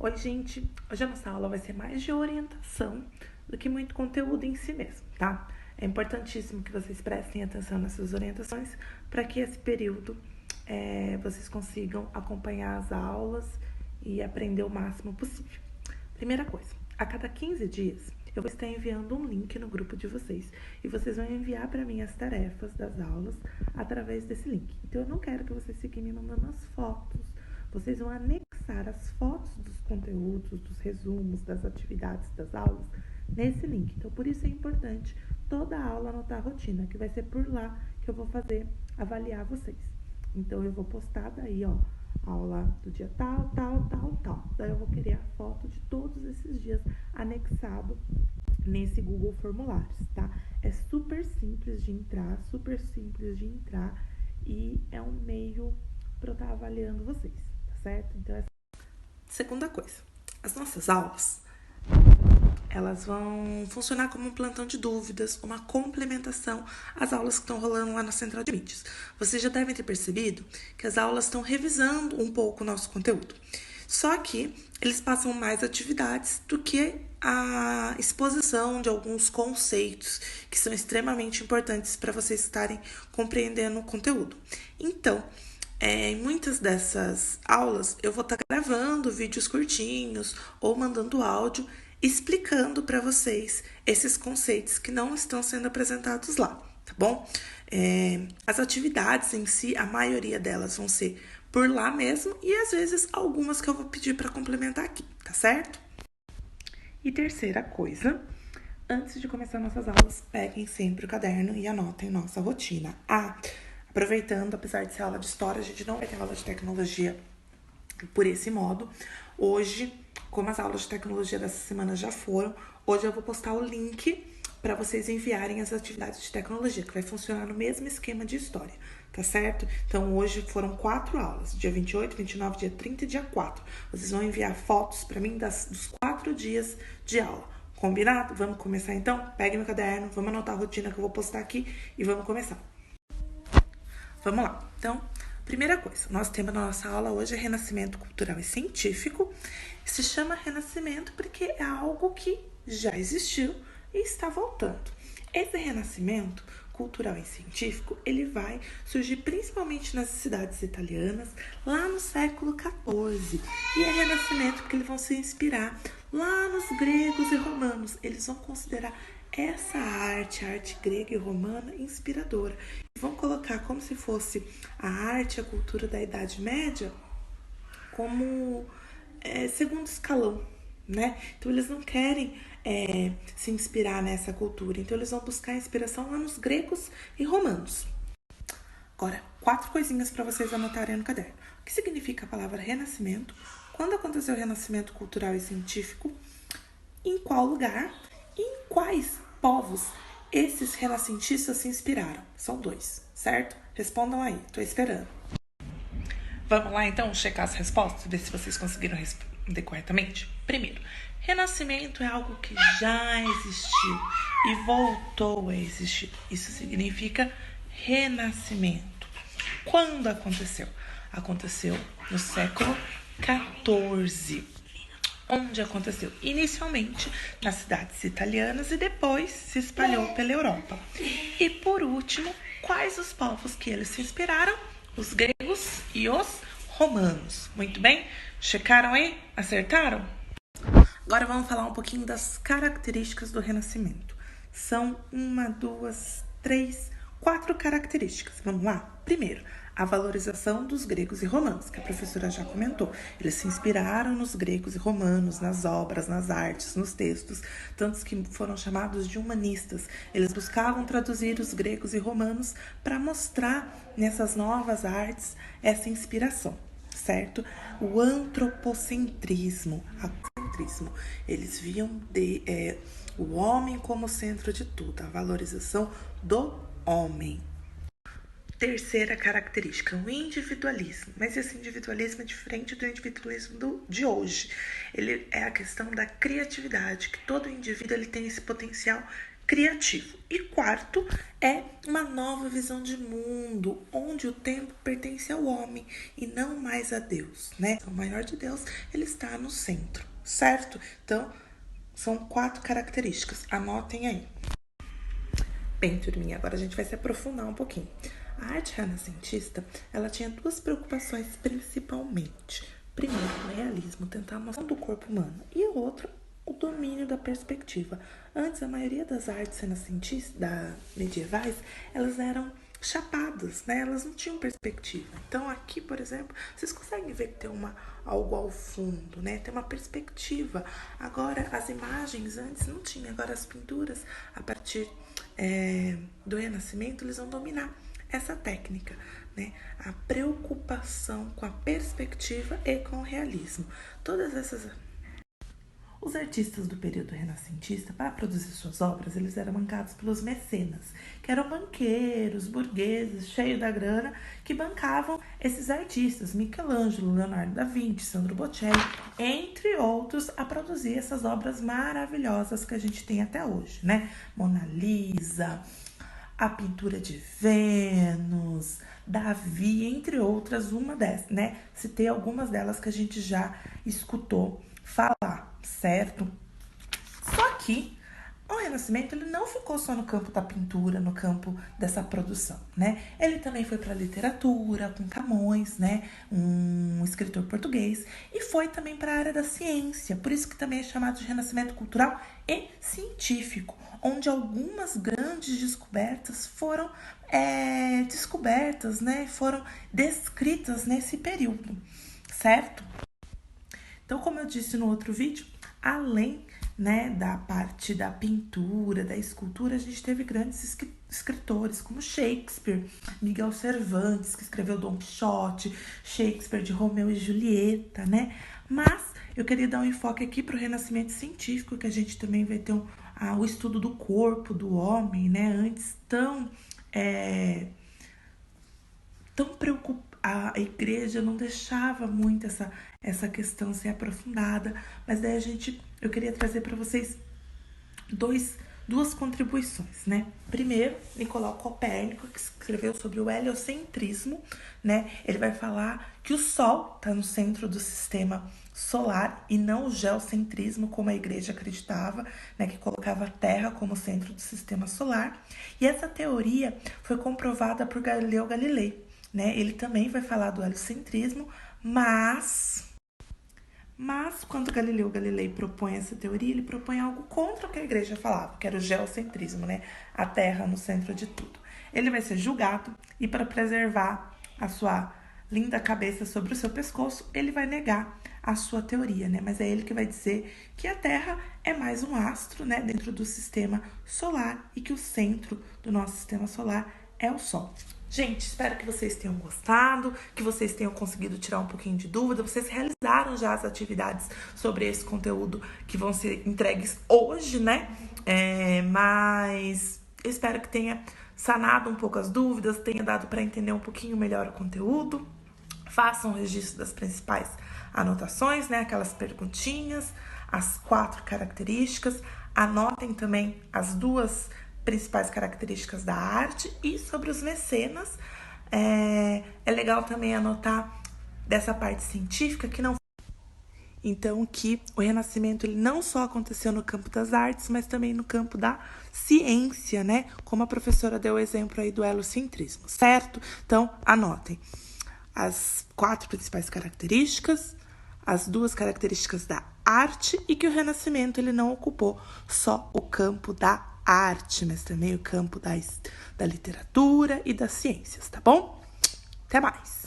Oi, gente! Hoje a nossa aula vai ser mais de orientação do que muito conteúdo em si mesmo, tá? É importantíssimo que vocês prestem atenção nessas orientações para que esse período vocês consigam acompanhar as aulas e aprender o máximo possível. Primeira coisa, a cada 15 dias eu vou estar enviando um link no grupo de vocês e vocês vão enviar para mim as tarefas das aulas através desse link. Então eu não quero que vocês fiquem me mandando as fotos. Vocês vão anexar as fotos dos conteúdos, dos resumos, das atividades das aulas nesse link. Então, por isso é importante toda a aula anotar a rotina, que vai ser por lá que eu vou avaliar vocês. Então, eu vou postar daí, ó, aula do dia tal, tal, tal, tal. Daí eu vou querer a foto de todos esses dias anexado nesse Google Formulários, tá? É super simples de entrar e é um meio para eu estar avaliando vocês, tá certo? Então, segunda coisa, as nossas aulas, elas vão funcionar como um plantão de dúvidas, uma complementação às aulas que estão rolando lá na Central de Mídias. Vocês já devem ter percebido que as aulas estão revisando um pouco o nosso conteúdo. Só que eles passam mais atividades do que a exposição de alguns conceitos que são extremamente importantes para vocês estarem compreendendo o conteúdo. Então, em muitas dessas aulas, eu vou estar gravando vídeos curtinhos ou mandando áudio explicando para vocês esses conceitos que não estão sendo apresentados lá, tá bom? As atividades em si, a maioria delas vão ser por lá mesmo e às vezes algumas que eu vou pedir para complementar aqui, tá certo? E terceira coisa, antes de começar nossas aulas, peguem sempre o caderno e anotem nossa rotina. Aproveitando, apesar de ser aula de história, a gente não vai ter aula de tecnologia por esse modo. Hoje, como as aulas de tecnologia dessa semana já foram, hoje eu vou postar o link para vocês enviarem as atividades de tecnologia, que vai funcionar no mesmo esquema de história, tá certo? Então, hoje foram 4 aulas, dia 28, 29, dia 30 e dia 4. Vocês vão enviar fotos para mim dos 4 dias de aula. Combinado? Vamos começar então? Pegue meu caderno, vamos anotar a rotina que eu vou postar aqui e vamos começar. Vamos lá. Então, primeira coisa, nosso tema da nossa aula hoje é Renascimento Cultural e Científico. Se chama Renascimento porque é algo que já existiu e está voltando. Esse renascimento cultural e científico, ele vai surgir principalmente nas cidades italianas, lá no século XIV. E é renascimento porque eles vão se inspirar lá nos gregos e romanos. Eles vão considerar essa arte, a arte grega e romana, inspiradora. E vão colocar como se fosse a arte, a cultura da Idade Média, como segundo escalão, né? Então, eles não querem se inspirar nessa cultura. Então, eles vão buscar inspiração lá nos gregos e romanos. Agora, 4 coisinhas para vocês anotarem no caderno. O que significa a palavra renascimento? Quando aconteceu o renascimento cultural e científico? Em qual lugar? E em quais povos esses renascentistas se inspiraram? São 2, certo? Respondam aí, tô esperando. Vamos lá, então, checar as respostas, ver se vocês conseguiram responder corretamente? Primeiro, renascimento é algo que já existiu e voltou a existir. Isso significa renascimento. Quando aconteceu? Aconteceu no século XIV. Onde aconteceu? Inicialmente nas cidades italianas e depois se espalhou pela Europa. E por último, quais os povos que eles se inspiraram? Os gregos e os romanos. Muito bem? Checaram aí? Acertaram? Agora vamos falar um pouquinho das características do Renascimento. São 1, 2, 3, 4 características. Vamos lá? Primeiro, a valorização dos gregos e romanos, que a professora já comentou. Eles se inspiraram nos gregos e romanos, nas obras, nas artes, nos textos, tantos que foram chamados de humanistas. Eles buscavam traduzir os gregos e romanos para mostrar nessas novas artes essa inspiração, certo? O antropocentrismo, eles viam o homem como centro de tudo, a valorização do homem. Terceira característica, o individualismo. Mas esse individualismo é diferente do individualismo de hoje. Ele é a questão da criatividade, que todo indivíduo ele tem esse potencial criativo. E quarto é uma nova visão de mundo, onde o tempo pertence ao homem e não mais a Deus, né? O maior de Deus, ele está no centro, certo? Então, são 4 características. Anotem aí. Bem, turminha, agora a gente vai se aprofundar um pouquinho. A arte renascentista, ela tinha 2 preocupações principalmente. Primeiro, o realismo, tentar mostrar do corpo humano. E o outro, o domínio da perspectiva. Antes, a maioria das artes renascentistas, medievais, elas eram chapadas, né? Elas não tinham perspectiva. Então, aqui, por exemplo, vocês conseguem ver que tem algo ao fundo, né? Tem uma perspectiva. Agora, as imagens antes não tinha. Agora, as pinturas, a partir do Renascimento, eles vão dominar essa técnica, né? A preocupação com a perspectiva e com o realismo. Os artistas do período renascentista, para produzir suas obras, eles eram bancados pelos mecenas, que eram banqueiros, burgueses, cheios da grana, que bancavam esses artistas, Michelangelo, Leonardo da Vinci, Sandro Botticelli, entre outros, a produzir essas obras maravilhosas que a gente tem até hoje, né? Mona Lisa, a pintura de Vênus, Davi, entre outras, uma dessas, né? Citei algumas delas que a gente já escutou falar, certo? Só que o Renascimento, ele não ficou só no campo da pintura, no campo dessa produção, né? Ele também foi para a literatura, com Camões, né? Um escritor português, e foi também para a área da ciência, por isso que também é chamado de Renascimento cultural e científico, onde algumas grandes descobertas foram descobertas, né? Foram descritas nesse período, certo? Então, como eu disse no outro vídeo, além, né, da parte da pintura, da escultura, a gente teve grandes escritores como Shakespeare, Miguel Cervantes, que escreveu Dom Quixote, Shakespeare de Romeu e Julieta, né? Mas eu queria dar um enfoque aqui para o Renascimento científico, que a gente também vai ter o estudo do corpo do homem, né? Antes tão preocupado. A igreja não deixava muito essa questão ser aprofundada, mas daí eu queria trazer para vocês duas contribuições, né? Primeiro, Nicolau Copérnico, que escreveu sobre o heliocentrismo, né? Ele vai falar que o Sol está no centro do sistema solar e não o geocentrismo, como a igreja acreditava, né? Que colocava a Terra como centro do sistema solar. E essa teoria foi comprovada por Galileu Galilei, né? Ele também vai falar do heliocentrismo, mas quando Galileu Galilei propõe essa teoria, ele propõe algo contra o que a igreja falava, que era o geocentrismo, né? A Terra no centro de tudo. Ele vai ser julgado e, para preservar a sua linda cabeça sobre o seu pescoço, ele vai negar a sua teoria, né? Mas é ele que vai dizer que a Terra é mais um astro, né, dentro do sistema solar e que o centro do nosso sistema solar é o Sol. Gente, espero que vocês tenham gostado, que vocês tenham conseguido tirar um pouquinho de dúvida. Vocês realizaram já as atividades sobre esse conteúdo que vão ser entregues hoje, né? Mas eu espero que tenha sanado um pouco as dúvidas, tenha dado para entender um pouquinho melhor o conteúdo. Façam um registro das principais anotações, né? Aquelas perguntinhas, as 4 características. Anotem também as 2 principais características da arte e sobre os mecenas. É legal também anotar dessa parte científica que não. Então, que o Renascimento ele não só aconteceu no campo das artes, mas também no campo da ciência, né? Como a professora deu o exemplo aí do heliocentrismo, certo? Então, anotem as 4 principais características, as 2 características da arte e que o Renascimento ele não ocupou só o campo da arte, mas também o campo da literatura e das ciências, tá bom? Até mais!